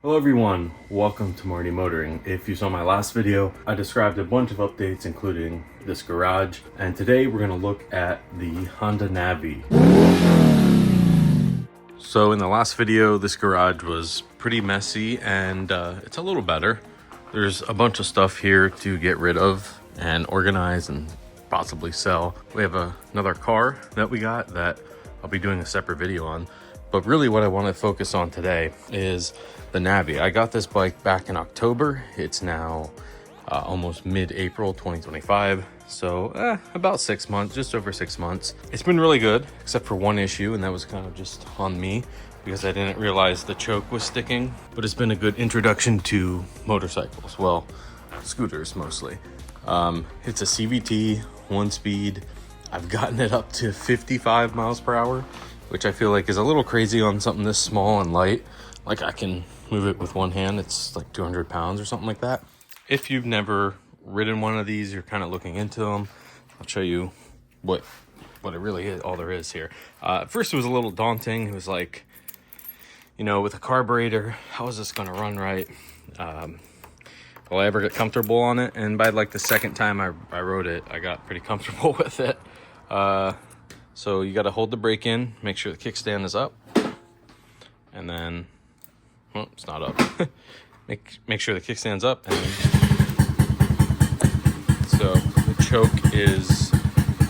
Hello everyone, welcome to Marty Motoring. If you saw my last video, I described a bunch of updates including this garage, and today we're going to look at the Honda Navi. So in the last video, this garage was pretty messy and it's a little better. There's a bunch of stuff here to get rid of and organize and possibly sell. We have another car that we got that I'll be doing a separate video on. But really what I want to focus on today is the Navi. I got this bike back in October. It's now almost mid-April 2025. So about 6 months, just over 6 months. It's been really good, except for one issue, and that was kind of just on me because I didn't realize the choke was sticking. But it's been a good introduction to motorcycles, well, scooters mostly. It's a CVT, 1-speed. I've gotten it up to 55 miles per hour, which I feel like is a little crazy on something this small and light. Like I can move it with one hand. It's like 200 pounds or something like that. If you've never ridden one of these, you're kind of looking into them. I'll show you what it really is, all there is here. At first it was a little daunting. It was like, you know, with a carburetor, how is this gonna run right? Will I ever get comfortable on it? And by like the second time I rode it, I got pretty comfortable with it. So you got to hold the brake in, make sure the kickstand is up, and then, well, it's not up. make sure the kickstand's up, and so the choke is,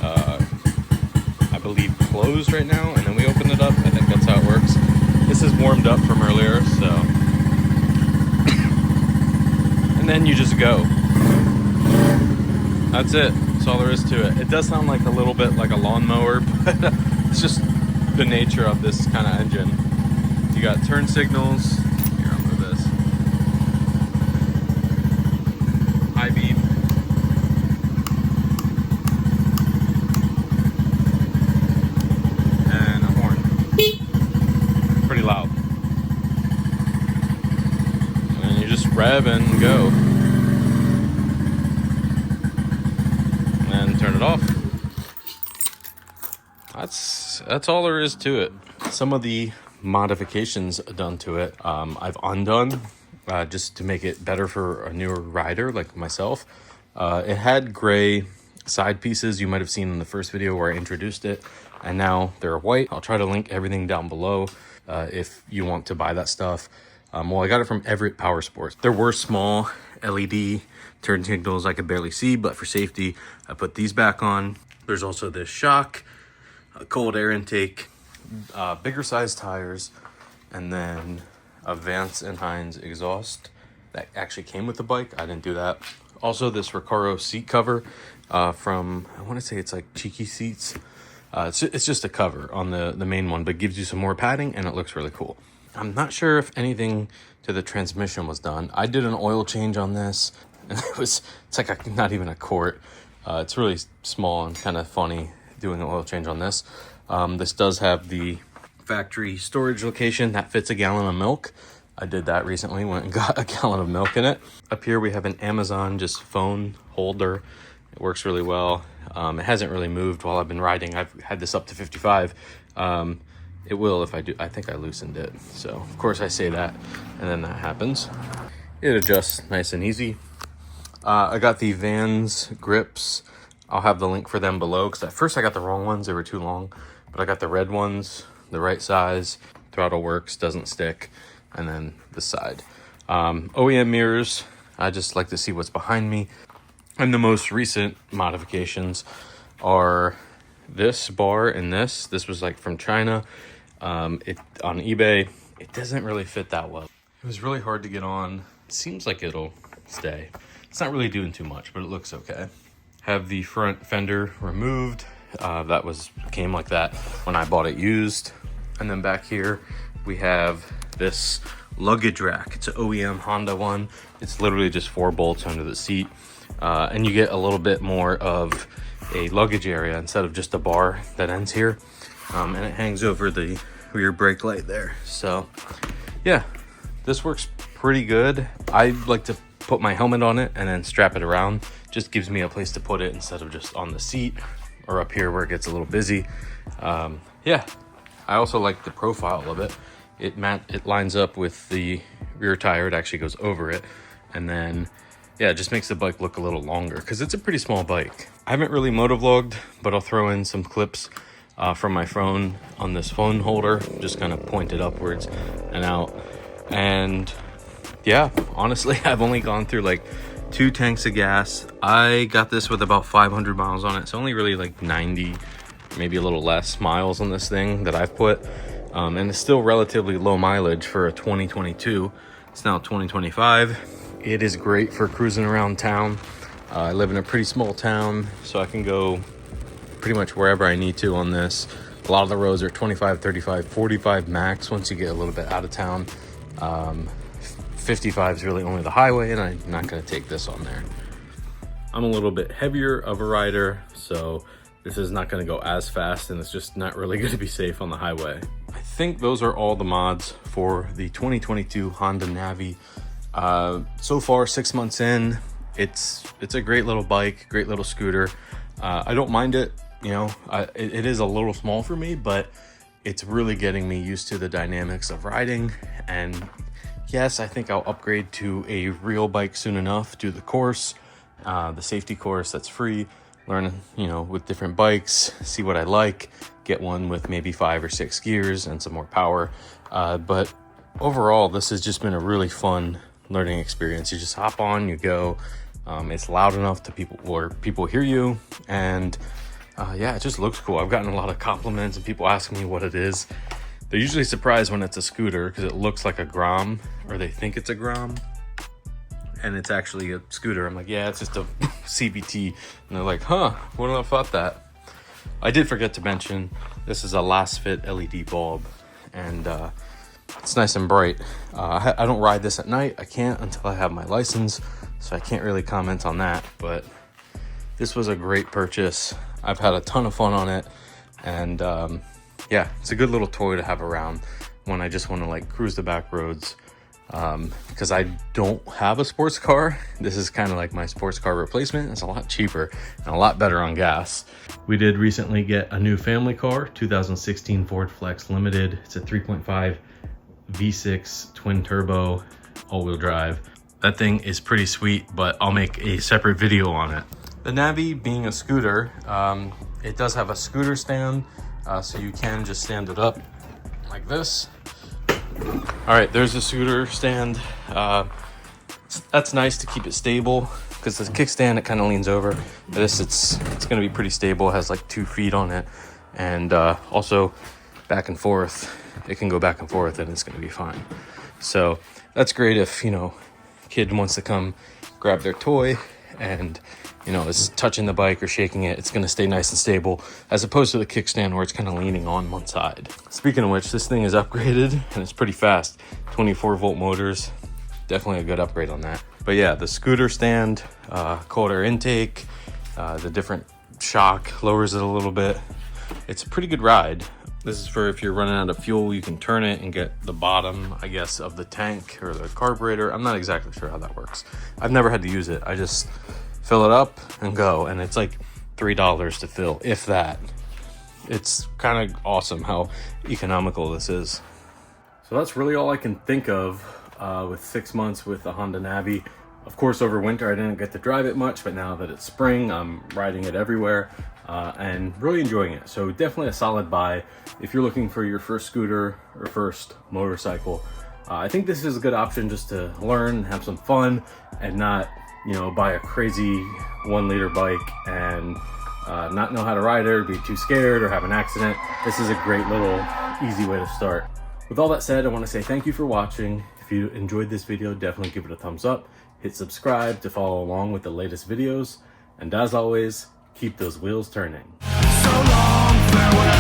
I believe, closed right now, and then we open it up. I think that's how it works. This is warmed up from earlier, so, and then you just go. That's it. That's all there is to it. It does sound like a little bit like a lawnmower, but it's just the nature of this kind of engine. You got turn signals. Here, I'll move this. High beam. And a horn. Pretty loud. And you just rev and go. Turn it off. That's all there is to it. Some of the modifications done to it, I've undone just to make it better for a newer rider like myself. It had gray side pieces you might have seen in the first video where I introduced it, and now they're white. I'll try to link everything down below if you want to buy that stuff. Well, I got it from Everett Power Sports. There were small LED turn signals I could barely see, but for safety, I put these back on. There's also this shock, a cold air intake, bigger size tires, and then a Vance and Hines exhaust that actually came with the bike. I didn't do that. Also, this Recaro seat cover from, I want to say it's like Cheeky Seats. It's just a cover on the main one, but gives you some more padding, and it looks really cool. I'm not sure if anything to the transmission was done. I did an oil change on this, and it's like not even a quart. It's really small and kind of funny doing an oil change on this. This does have the factory storage location that fits a gallon of milk. I did that recently, went and got a gallon of milk in it. Up here we have an Amazon just phone holder. It works really well. It hasn't really moved while I've been riding. I've had this up to 55. It will if I do. I think I loosened it. So, of course, I say that, and then that happens. It adjusts nice and easy. I got the Vans grips. I'll have the link for them below, because at first I got the wrong ones. They were too long. But I got the red ones, the right size. Throttle works, doesn't stick. And then the side. OEM mirrors. I just like to see what's behind me. And the most recent modifications are this bar and this. This was like from China. On eBay, it doesn't really fit that well. It was really hard to get on. It seems like it'll stay. It's not really doing too much, but it looks okay. Have the front fender removed. That came like that when I bought it used. And then back here, we have this luggage rack. It's an OEM Honda one. It's literally just 4 bolts under the seat. And you get a little bit more of a luggage area instead of just a bar that ends here. And it hangs over the rear brake light there. So yeah, this works pretty good. I like to put my helmet on it and then strap it around. Just gives me a place to put it instead of just on the seat or up here where it gets a little busy. Yeah, I also like the profile of it. It lines up with the rear tire. It actually goes over it, and then yeah, it just makes the bike look a little longer because it's a pretty small bike. I haven't really motovlogged, but I'll throw in some clips from my phone on this phone holder, just kind of pointed upwards and out. And yeah, honestly, I've only gone through like 2 tanks of gas. I got this with about 500 miles on it. It's only really like 90, maybe a little less miles on this thing that I've put. And it's still relatively low mileage for a 2022. It's now 2025. It is great for cruising around town. I live in a pretty small town, so I can go pretty much wherever I need to on this. A lot of the roads are 25, 35, 45 max once you get a little bit out of town. 55 is really only the highway, and I'm not going to take this on there. I'm a little bit heavier of a rider, so this is not going to go as fast, and it's just not really going to be safe on the highway. I think those are all the mods for the 2022 Honda Navi. So far, 6 months in, it's a great little bike, great little scooter. I don't mind it. You know, it is a little small for me, but it's really getting me used to the dynamics of riding. And yes, I think I'll upgrade to a real bike soon enough, do the course, the safety course that's free, learn, you know, with different bikes, see what I like, get one with maybe 5 or 6 gears and some more power. But overall, this has just been a really fun learning experience. You just hop on, you go. It's loud enough to people hear you, and yeah, it just looks cool. I've gotten a lot of compliments and people asking me what it is. They're usually surprised when it's a scooter because it looks like a Grom, or they think it's a Grom, and it's actually a scooter. I'm like, yeah, it's just a CVT. And they're like, huh, wouldn't have thought that. I did forget to mention, this is a last fit LED bulb, and it's nice and bright. I don't ride this at night. I can't until I have my license, so I can't really comment on that, but this was a great purchase. I've had a ton of fun on it, and yeah, it's a good little toy to have around when I just want to like cruise the back roads, because I don't have a sports car. This is kind of like my sports car replacement. It's a lot cheaper and a lot better on gas. We did recently get a new family car, 2016 Ford Flex Limited. It's a 3.5 V6 twin turbo all-wheel drive. That thing is pretty sweet, but I'll make a separate video on it. The Navi, being a scooter, it does have a scooter stand, so you can just stand it up like this. All right, there's a scooter stand. That's nice to keep it stable, because the kickstand, it kind of leans over. This, it's going to be pretty stable. It has like 2 feet on it, and also back and forth. It can go back and forth, and it's going to be fine. So that's great if, you know, kid wants to come grab their toy and, you know, is touching the bike or shaking it. It's going to stay nice and stable, as opposed to the kickstand where it's kind of leaning on one side. Speaking of which, this thing is upgraded and it's pretty fast. 24-volt motors, definitely a good upgrade on that. But yeah, the scooter stand, cold air intake, the different shock lowers it a little bit. It's a pretty good ride. This is for if you're running out of fuel, you can turn it and get the bottom, I guess, of the tank or the carburetor. I'm not exactly sure how that works. I've never had to use it. I just fill it up and go, and it's like $3 to fill, if that. It's kind of awesome how economical this is. So that's really all I can think of with 6 months with the Honda Navi. Of course, over winter I didn't get to drive it much, but now that it's spring, I'm riding it everywhere and really enjoying it. So definitely a solid buy if you're looking for your first scooter or first motorcycle. I think this is a good option just to learn, have some fun, and not, you know, buy a crazy 1-liter bike and not know how to ride it, or be too scared, or have an accident. This is a great little easy way to start. With all that said, I want to say thank you for watching. If you enjoyed this video, definitely give it a thumbs up. Hit subscribe to follow along with the latest videos. And as always, keep those wheels turning. So long, farewell.